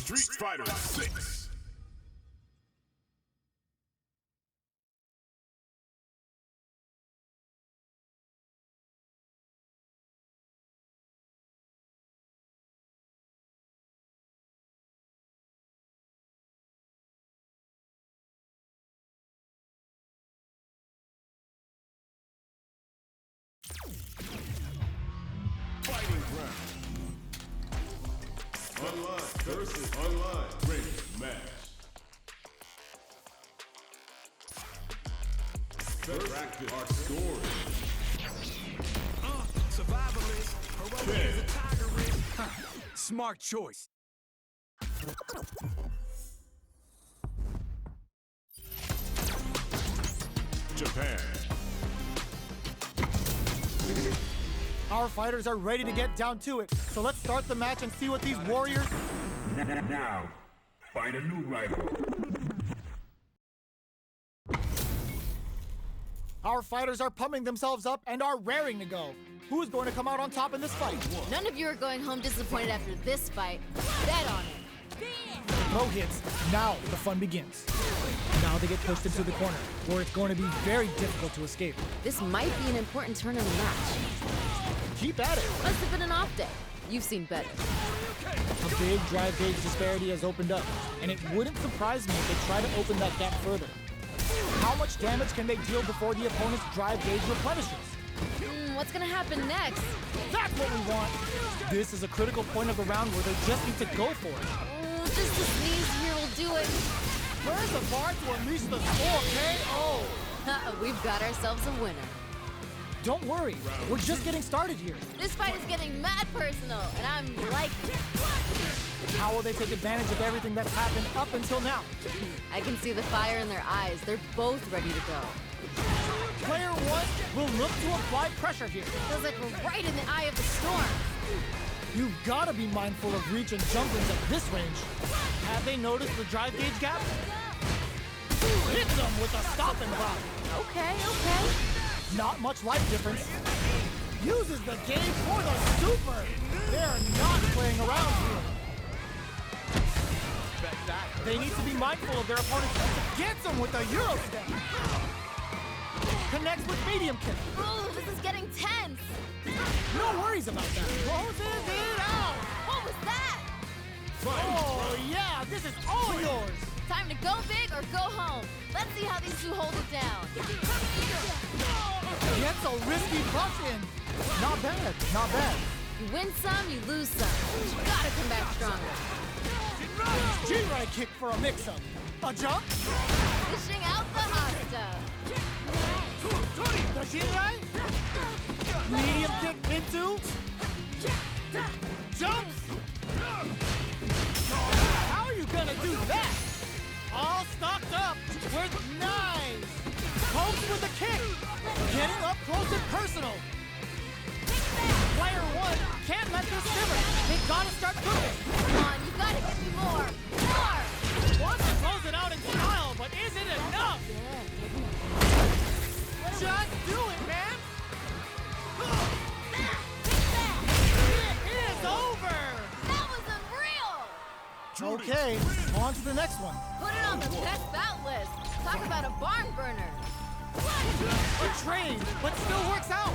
Street Fighter 6. Fighting round. Online versus online ring match. Practice our scoring. Survivalist, heroic as a tiger is. Smart choice. Japan. Our fighters are ready to get down to it, so let's start the match and see what these warriors... Now, find a new rival. Our fighters are pumping themselves up and are raring to go. Who's going to come out on top in this fight? None of you are going home disappointed after this fight. Bet on it. Throw hits. Now the fun begins. Now they get pushed into the corner, where it's going to be very difficult to escape. This might be an important turn in the match. Keep at it. Must have been an off day. You've seen better. A big drive gauge disparity has opened up, and it wouldn't surprise me if they try to open that gap further. How much damage can they deal before the opponent's drive gauge replenishes? What's gonna happen next? That's what we want. This is a critical point of the round where they just need to go for it. Oh, just a sneeze here will do it. Where's the bar to unleash the score, KO? We've got ourselves a winner. Don't worry, we're just getting started here. This fight is getting mad personal, and I'm liking it. How will they take advantage of everything that's happened up until now? I can see the fire in their eyes. They're both ready to go. Player one will look to apply pressure here. Feels like we're right in the eye of the storm. You've got to be mindful of reach and jump-ins at this range. Have they noticed the drive gauge gap? Hit them with a stop and block. Okay. Not much life difference. Uses the gauge for the super. They're not playing around here. They need to be mindful of their opponent's... Gets him with a Euro step. Connects with medium kick. Oh, this is getting tense. No worries about that. Closes it out. What was that? Oh, yeah, this is all yours. Time to go big or go home. Let's see how these two hold it down. Gets a risky punch in. Not bad, not bad. You win some, you lose some. You gotta come back stronger. G-right kick for a mix-up. A jump. Dishing out the hot stuff. The G-right. Medium kick into. Jumps. How are you gonna do that? All stocked up with knives. Pokes with a kick. Getting up close and personal. Player one can't let this simmer. They gotta start cooking. Come on, you gotta give me more. More! Wants to close it out in style, but is it enough? Just do it, man. It is over. That was unreal! Okay, on to the next one. Put it on the best bout list. Talk about a barn burner. A trade, but still works out.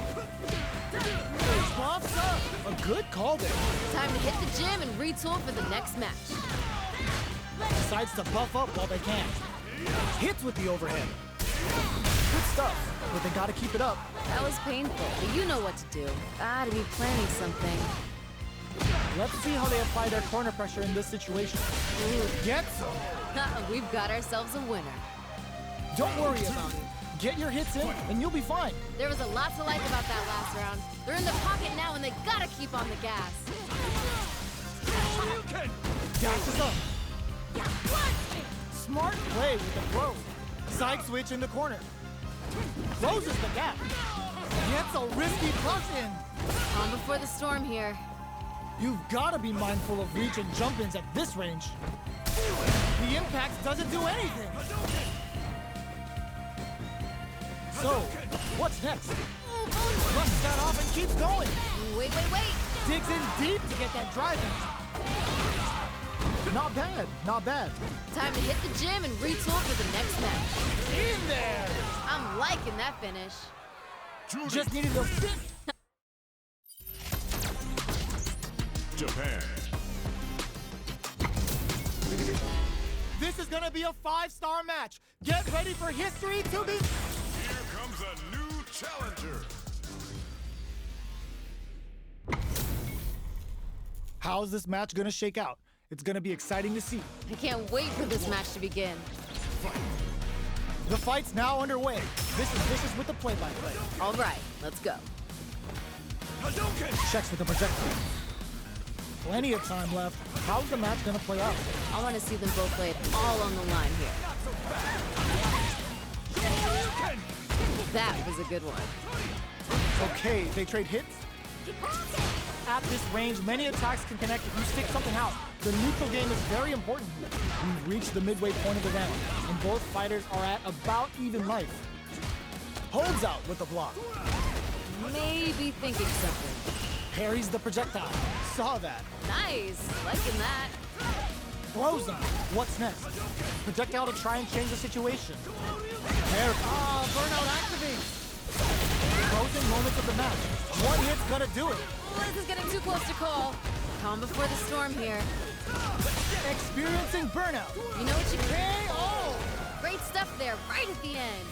Bumps up. A good call there. Time to hit the gym and retool for the next match. Decides to buff up while they can. Hits with the overhead. Good stuff, but they gotta keep it up. That was painful, but you know what to do. Gotta be planning something. Let's see how they apply their corner pressure in this situation. Gets them. We've got ourselves a winner. Don't worry about it. Get your hits in, and you'll be fine. There was a lot to like about that last round. They're in the pocket now, and they gotta keep on the gas. Dashes up. Smart play with the throw. Side switch in the corner. Closes the gap. Gets a risky push in. On before the storm here. You've got to be mindful of reach and jump-ins at this range. The impact doesn't do anything. So, what's next? Busts that off and keeps going. Wait. Digs in deep to get that drive in. Not bad, not bad. Time to hit the gym and retool for the next match. In there! I'm liking that finish. Just needed a bit. Japan. This is gonna be a 5-star match. Get ready for history to be... Here comes a new challenger. How's this match gonna shake out? It's gonna be exciting to see. I can't wait for this match to begin. The fight's now underway. This is Vicious with the play-by-play. All right, let's go. Checks with the projectile. Plenty of time left. How's the match gonna play out? I want to see them both lay it all on the line here. That was a good one. Okay, they trade hits. At this range, many attacks can connect if you stick something out. The neutral game is very important here. We've reached the midway point of the round, and both fighters are at about even life. Holds out with the block. Maybe thinking something. Parries the projectile. Saw that. Nice, liking that. Throws him. What's next? Projectile to try and change the situation. There. Burnout activates. Closing moments of the match. One hit's gonna do it. This is getting too close to call. Calm before the storm here. Experiencing burnout. You know what you can? Oh! Great stuff there, right at the end.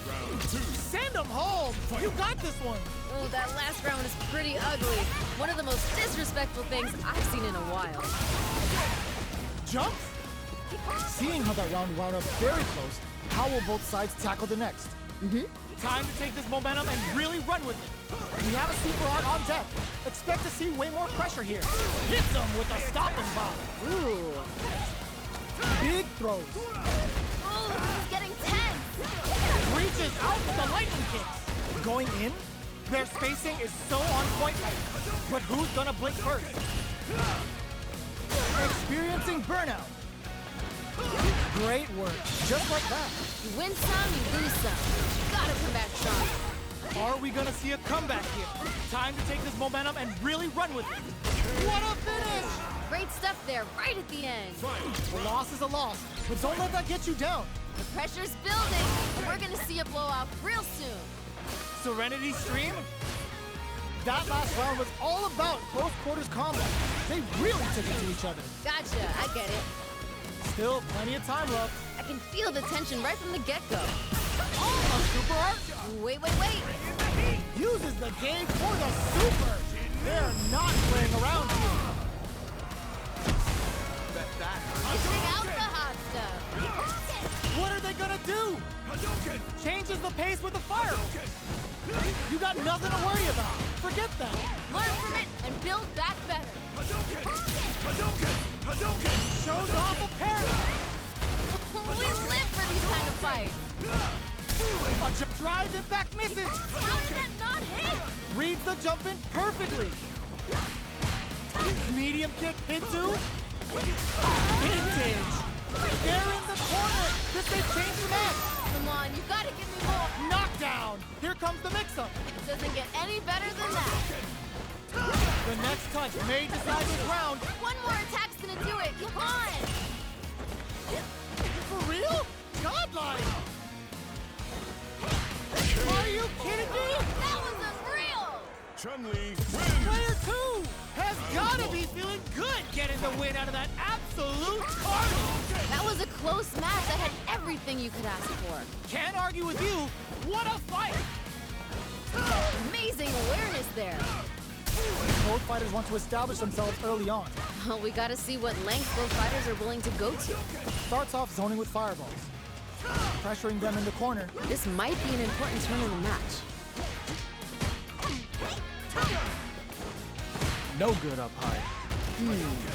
Send him home. You got this one. Oh, that last round is pretty ugly. One of the most disrespectful things I've seen in a while. Jumps? Seeing how that round wound up very close, how will both sides tackle the next? Time to take this momentum and really run with it. We have a super on deck. Expect to see way more pressure here. Hits him with a stopping bomb. Ooh. Big throws. Oh, this is getting tense. Reaches out with the lightning kicks. Going in? Their spacing is so on point. But who's gonna blink first? Experiencing burnout. Great work. Just like that. You win some, you lose some. You gotta come back strong. Are we gonna see a comeback here? Time to take this momentum and really run with it. What a finish! Great stuff there, right at the end. A loss is a loss, but don't let that get you down. The pressure's building. We're gonna see a blowout real soon. Serenity Stream? That last round was all about close quarters combat. They really took it to each other. Gotcha, I get it. Still plenty of time left. I can feel the tension right from the get-go. A super art Wait. uses the game for the super. They're not playing around here. Dishing out the hot stuff. What are they gonna do? Changes the pace with the fire. You got nothing to worry about. Forget that. Learn from it and build back better. Shows off a paradox. We live for these kind of fights. Drives it back, misses. How did that not hit? Reads the jump in perfectly. Medium kick into. Vintage. They're in the corner. This may change the match. Come on, you gotta give me more. Knockdown. Here comes the mix-up. It doesn't get any better than that. The next touch may decide this round. One more attack's gonna do it. Come on. For real? Godlike. Are you kidding me? That was unreal. Chun-Li wins. Player 2 has gotta be feeling good getting the win out of that absolute carnage. That was a close match that had everything you could ask for. Can't argue with you. What a fight. Amazing awareness there. Both fighters want to establish themselves early on. Well, we gotta see what lengths both fighters are willing to go to. Starts off zoning with fireballs. Pressuring them in the corner. This might be an important turn in the match. No good up high.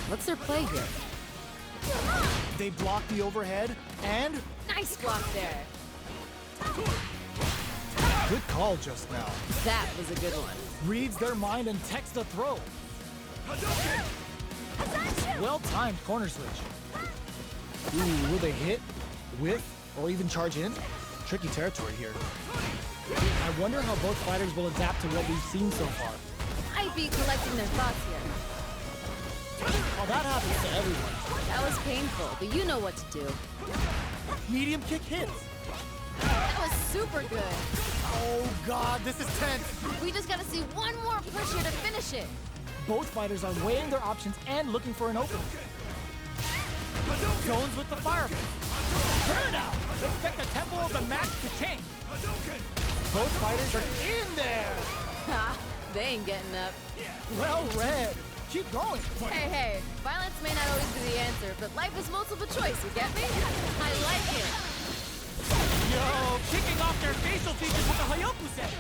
What's their play here? They block the overhead and Nice block there. good call just now. That was a good one. Reads their mind and texts a throw. Well-timed corner switch. Ooh, will they hit, with, or even charge in? Tricky territory here. I wonder how both fighters will adapt to what we've seen so far. Might be collecting their thoughts here. Oh, that happens to everyone. That was painful, but you know what to do. Medium kick hits. That was super good. Oh God, this is tense. We just gotta see one more push here to finish it. Both fighters are weighing their options and looking for an opening. Jones with the fireball. Turn out! Expect the tempo of the match to change. Both fighters are in there. Ha! They ain't getting up. Well read. Keep going. Hey, violence may not always be the answer, but life is multiple choice, you get me? I like it. Yo, kicking off their facial features with the Hayaku-sen.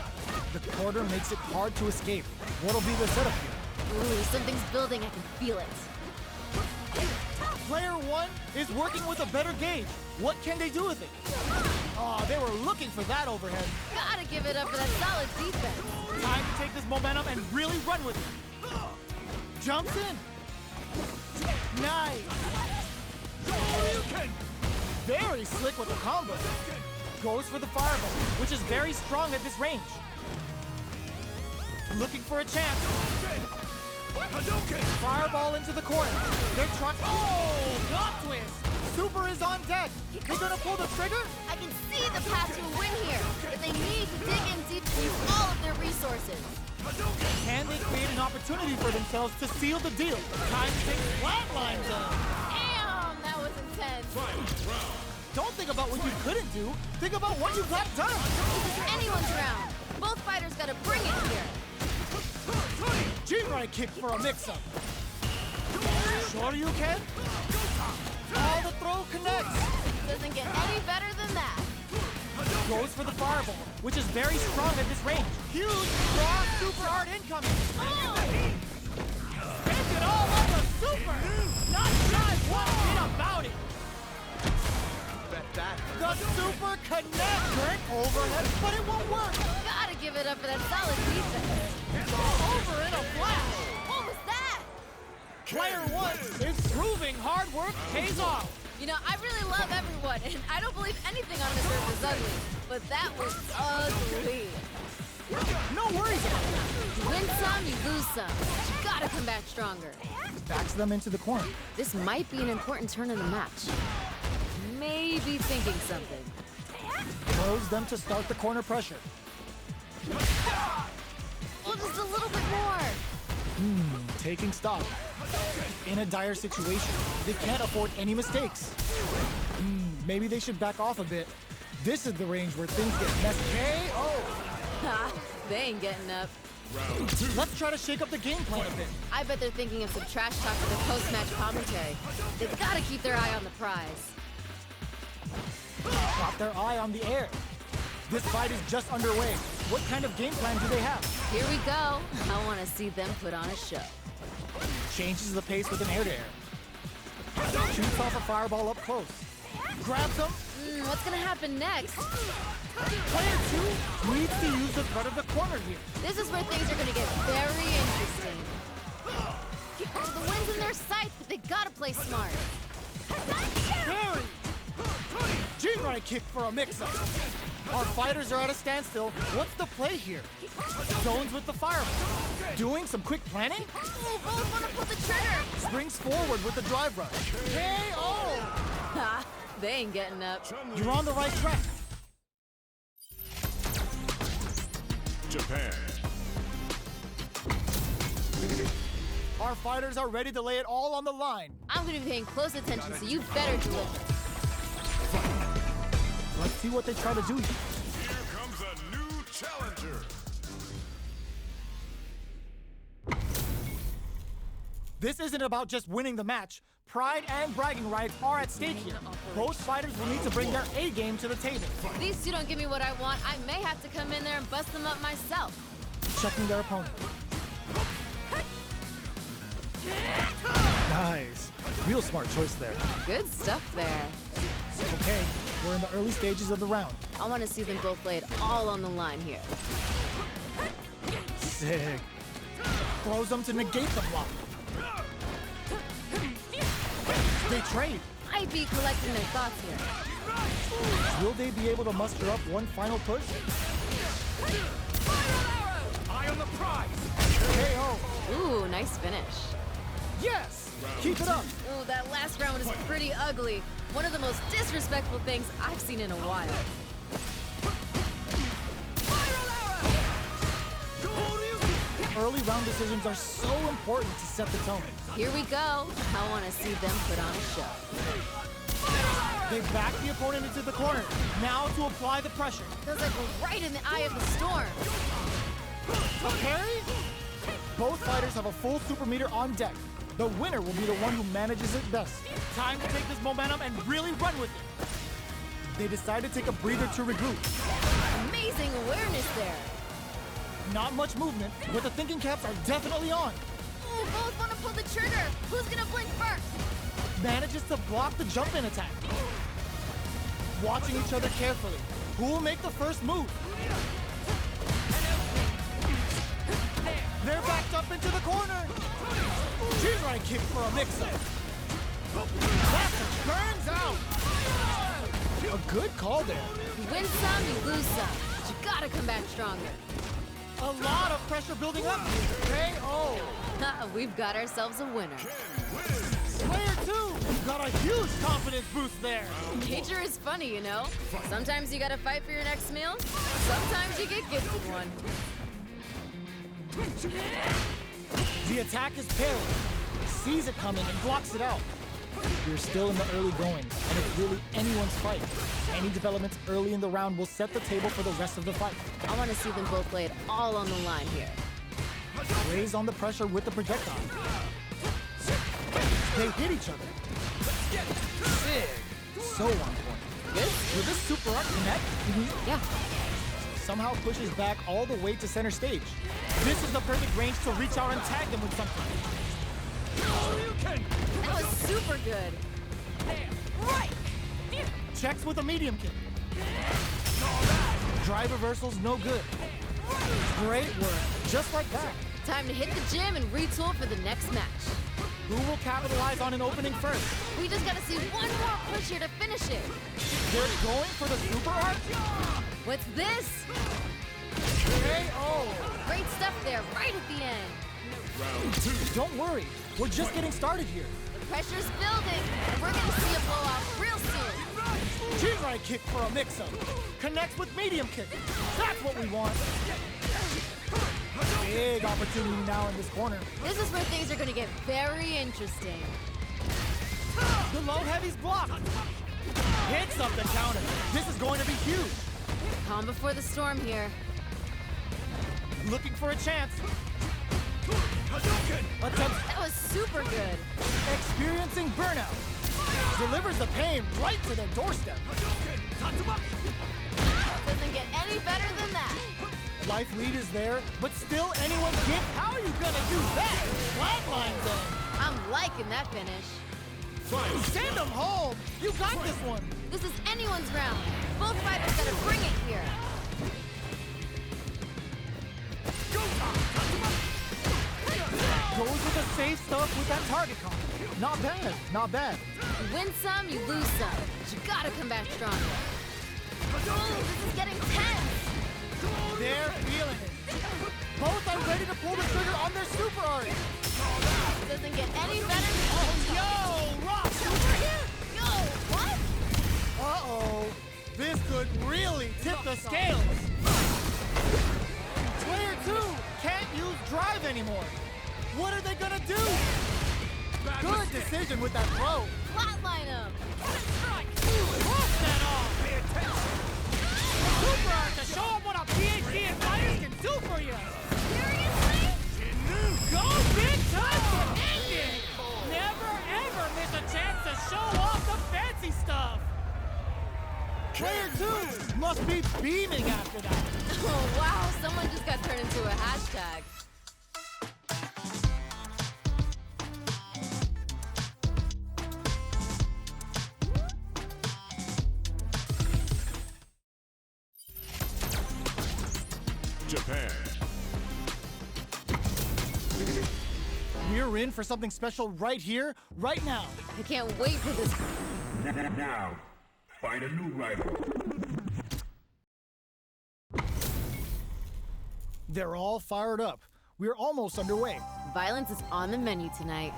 The quarter makes it hard to escape. What'll be the setup here? Ooh, something's building, I can feel it. Player one is working with a better gauge. What can they do with it? Oh, they were looking for that overhead. Gotta give it up for that solid defense. Time to take this momentum and really run with it. Jumps in. Nice. Very slick with the combo. Goes for the fireball, which is very strong at this range. Looking for a chance. Fireball into the corner. They're trying. Oh, gut twist. Super is on deck. They're gonna pull the trigger? I can see the path to a win here, but they need to dig in deep to use all of their resources. Can they create an opportunity for themselves to seal the deal? Time to take flatline zone. Damn, that was intense. Don't think about what you couldn't do. Think about what you got done. This is anyone's round. Both fighters gotta bring it here. G-right kick for a mix-up. Shoryuken. All the throw connects. Doesn't get any better than that. Goes for the fireball, which is very strong at this range. Huge raw super hard incoming. Take it all on the super. Not shy one bit about it. The super connect. Great overhead, but it won't work. Gotta give it up for that solid defense. It's all over in a flash. What was that? Player one is proving hard work pays off. You know, I really love everyone, and I don't believe anything on this earth is ugly. But that was ugly. No worries about it. You win some, you lose some. You gotta come back stronger. Backs them into the corner. This might be an important turn in the match. Maybe thinking something. Throws them to start the corner pressure. Well, just a little bit more. Taking stock. In a dire situation, they can't afford any mistakes. Maybe they should back off a bit. This is the range where things get messy. KO! Ha! They ain't getting up. Let's try to shake up the game plan a bit. I bet they're thinking of some trash talk for the post-match commentary. They've gotta keep their eye on the prize. Got their eye on the air. This fight is just underway. What kind of game plan do they have? Here we go. I want to see them put on a show. Changes the pace with an air-to-air. Shoots off a fireball up close. Grabs them. What's gonna happen next? Player two needs to use the threat of the corner here. This is where things are gonna get very interesting. The win's in their sights, but they gotta play smart. Parry! G-right kick for a mix-up. Our fighters are at a standstill. What's the play here? Jones with the fireball. Doing some quick planning? Oh, both wanna pull the trigger. Springs forward with the drive rush. KO! Ha! They ain't getting up. You're on the right track. Japan. Our fighters are ready to lay it all on the line. I'm gonna be paying close attention, so you better deliver. Let's see what they try to do here. Here comes a new challenger. This isn't about just winning the match. Pride and bragging rights are at stake here. Both fighters will need to bring their A game to the table. If these two don't give me what I want, I may have to come in there and bust them up myself. Checking their opponent. Nice. Real smart choice there. Good stuff there. Okay, we're in the early stages of the round. I want to see them both lay it all on the line here. Sick. Throws them to negate the block. They trade. Might be collecting their thoughts here. Will they be able to muster up one final push? Eye on the prize. KO. Ooh, nice finish. Yes! Keep it up. Ooh, that last round was pretty ugly. One of the most disrespectful things I've seen in a while. Early round decisions are so important to set the tone. Here we go. I want to see them put on a show. They back the opponent into the corner. Now to apply the pressure. Feels like we're right in the eye of the storm. A parry? Both fighters have a full super meter on deck. The winner will be the one who manages it best. Time to take this momentum and really run with it. They decide to take a breather to regroup. Amazing awareness there. Not much movement, but the thinking caps are definitely on. Ooh, both want to pull the trigger. Who's gonna blink first? Manages to block the jump-in attack. Watching each other carefully. Who will make the first move? They're backed up into the corner. She's right kick for a mix-up. Classic burns out. A good call there. You win some, you lose some. But you gotta come back stronger. A lot of pressure building up. KO. We've got ourselves a winner. Player 2 got a huge confidence boost there. Nature is funny, you know? Sometimes you gotta fight for your next meal. Sometimes you get gifted one. The attack is parried. Sees it coming and blocks it out. We're still in the early going, and it's really anyone's fight. Any developments early in the round will set the table for the rest of the fight. I want to see them both lay it all on the line here. Raise on the pressure with the projectile. They hit each other. Big. So on point. Good? Will this super art connect? Yeah. Somehow pushes back all the way to center stage. This is the perfect range to reach out and tag them with something. That was super good. Right! Checks with a medium kick. Drive reversals no good. Great work. Just like that. Time to hit the gym and retool for the next match. Who will capitalize on an opening first? We just gotta see one more push here to finish it. They're going for the super art? What's this? KO! Great stuff there, right at the end. Don't worry. We're just getting started here. The pressure's building, and we're gonna see a blowout real soon. Cheese right kick for a mix-up. Connects with medium kick. That's what we want. Big opportunity now in this corner. This is where things are gonna get very interesting. The low heavy's blocked. Hits up the counter. This is going to be huge. Calm before the storm here. Looking for a chance. Attempts. That was super good. Experiencing burnout. Delivers the pain right to their doorstep. Doesn't get any better than that. Life lead is there, but still anyone's gift. How are you gonna do that? Flatlines them. I'm liking that finish. Send them home. You got this one. This is anyone's round. Both fighters gotta bring it here. Goes with the safe stuff with that target comp. Not bad, not bad. You win some, you lose some. But you gotta come back stronger. Oh, this is getting tense. They're feeling it. Both are ready to pull the trigger on their super art. Doesn't get any better than Yo, Rock! Super hit? Yo, what? Uh-oh. This could really tip the scales. Player 2 can't use drive anymore. What are they gonna do? Good decision with that throw. Flatline him. Cross that off. Super art to show them what a PhD in fighters can do for you. Seriously? Go big time for ending. Never ever miss a chance to show off the fancy stuff. Player 2 must be beaming after that. Oh, wow. Someone just got turned into a hashtag. Japan. We're in for something special right here, right now. I can't wait for this. Now, find a new rival. They're all fired up. We're almost underway. Violence is on the menu tonight.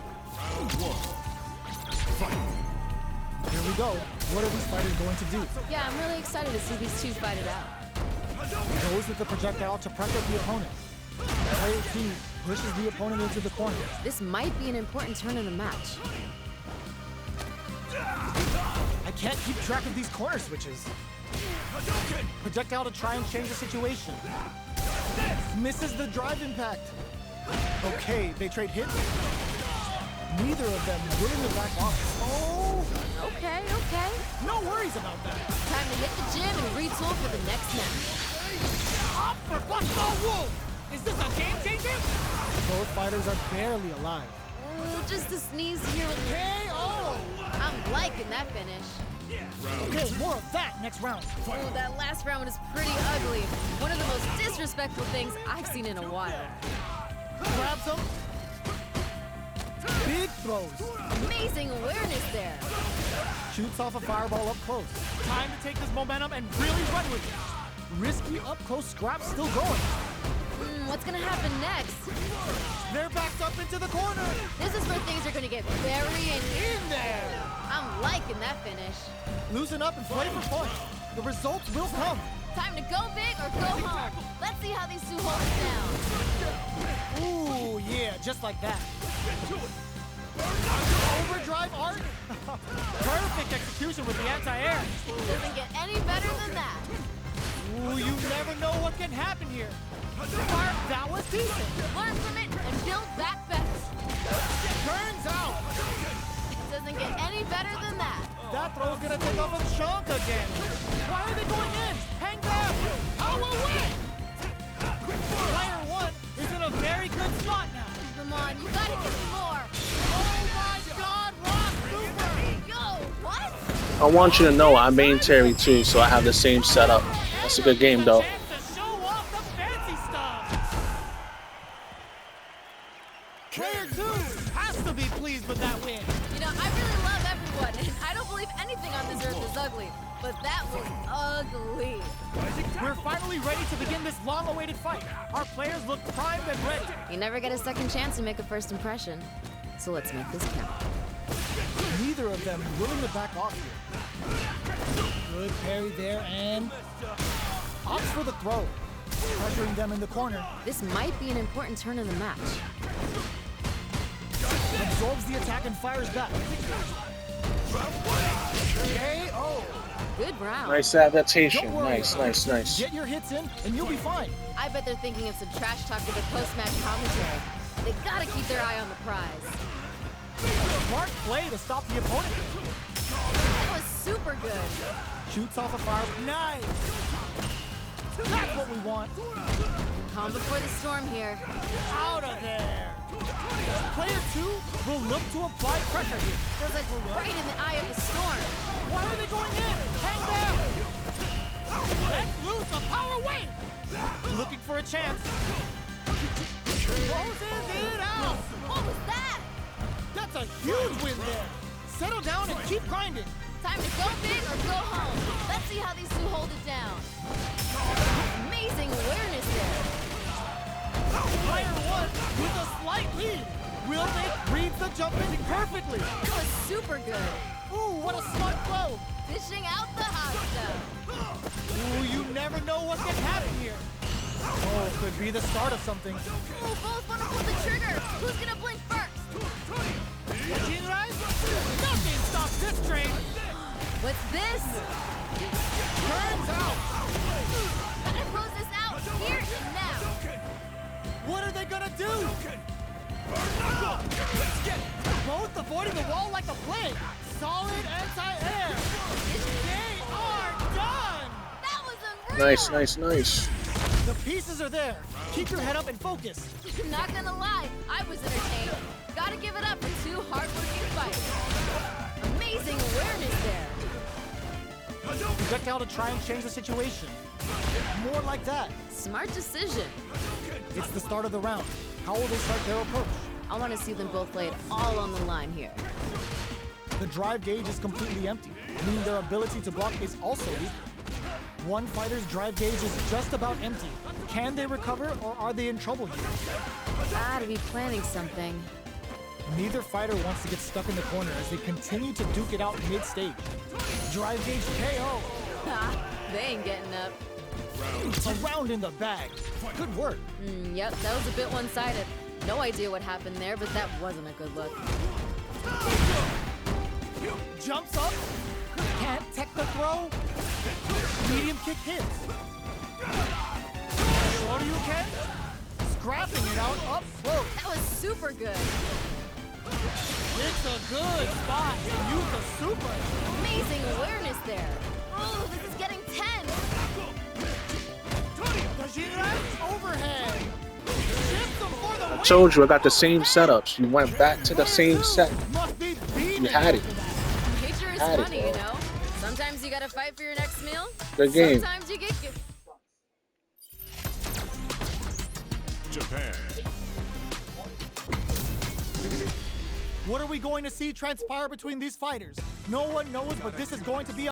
Here we go. What are these fighters going to do? Yeah, I'm really excited to see these two fight it out. He goes with the projectile to pressure the opponent. Player 2 pushes the opponent into the corner. This might be an important turn in the match. I can't keep track of these corner switches. Projectile to try and change the situation. Misses the drive impact. Okay, they trade hits. Neither of them willing to back off. Oh! Okay. No worries about that. Time to hit the gym and retool for the next match. Up for Busto Wolf! Is this a game changer? Both fighters are barely alive. Just a sneeze here and there. KO! I'm liking that finish. Okay, more of that next round. Ooh, that last round was pretty ugly. One of the most disrespectful things I've seen in a while. Grabs him. Big throws. Amazing awareness there. Shoots off a fireball up close. Time to take this momentum and really run with it. Risky up close scrap still going. What's gonna happen next? They're backed up into the corner. This is where things are gonna get very In there. I'm liking that finish. Loosen up and play for fun. The results will come. Time to go big or go home. Let's see how these two hold it down. Ooh, yeah, just like that. Overdrive art. Perfect execution with the anti-air. Doesn't get any better than that. Ooh, you never know what can happen here. Mark, that was decent. Learn from it and build back better. Turns out. Doesn't get any better than that. That throw's gonna take off a chunk again. Why are they going in? Hang down. Power away. Player 1 is in a very good spot now. Come on, you gotta give me more. Oh my God, Rock Super. Yo, what? I want you to know I main Terry too, so I have the same setup. That's a good game though. Chance to show off the fancy stuff. Player 2 has to be pleased with that win. You know, I really love everyone, and I don't believe anything on this earth is ugly. But that was ugly. We're finally ready to begin this long-awaited fight. Our players look primed and ready. You never get a second chance to make a first impression. So let's make this count. Neither of them willing to back off here. Good parry there and opts for the throw. Pressuring them in the corner. This might be an important turn in the match. Absorbs the attack and fires back. KO. Good round. Nice adaptation. Don't worry Nice. Get your hits in and you'll be fine. I bet they're thinking of some trash talk with the post-match commentary. They gotta keep their eye on the prize. Smart play to stop the opponent. That was super good. Shoots off a fire. Nice. That's what we want. Calm before the storm here. Out of there. Player 2 will look to apply pressure here. Feels like we're right in the eye of the storm. Why are they going in? Hang down. Let loose a power wave. Looking for a chance. Closes it out. What was that? That's a huge win there. Settle down and keep grinding. Time to go big or go home. Let's see how these two hold it down. Amazing awareness there. Player 1 with a slight lead. Will they read the jump in perfectly? That was super good. Ooh, what a smart throw. Dishing out the hot stuff. Ooh, you never know what can happen here. Oh, could be the start of something. Ooh, both want to pull the trigger. Who's gonna blink first? Jinrai? Nothing stops this train. What's this? Turns out. Gotta close this out here and now. What are they gonna do? Both avoiding the wall like a plague. Solid anti-air. They are done. That was unreal. Nice. The pieces are there. Keep your head up and focus. Not gonna lie, I was entertained. Gotta give it up for two hard-working fighters. Amazing awareness there. Projectile to try and change the situation. More like that. Smart decision. It's the start of the round. How will they start their approach? I want to see them both lay it all on the line here. The drive gauge is completely empty, meaning their ability to block is also weak. One fighter's drive gauge is just about empty. Can they recover or are they in trouble here? Gotta be planning something. Neither fighter wants to get stuck in the corner as they continue to duke it out mid-stage. Drive gauge KO. Ha, they ain't getting up. A round in the bag. Good work. Yep, that was a bit one-sided. No idea what happened there, but that wasn't a good look. Jumps up. Can't tech the throw. Medium kick hits. Shoryuken. Scrapping it out up close. That was super good. It's a good spot to use the super. Amazing awareness there. Oh, this is getting tense. Tajira overhead. Shifts him for the I win. told you I got the same setups. You went back to the same set. Must be beaming You had it. Nature is Had it. funny, you know? Sometimes you gotta fight for your next meal. Good game. Sometimes you get good. Japan. What are we going to see transpire between these fighters? No one knows, but this is going to be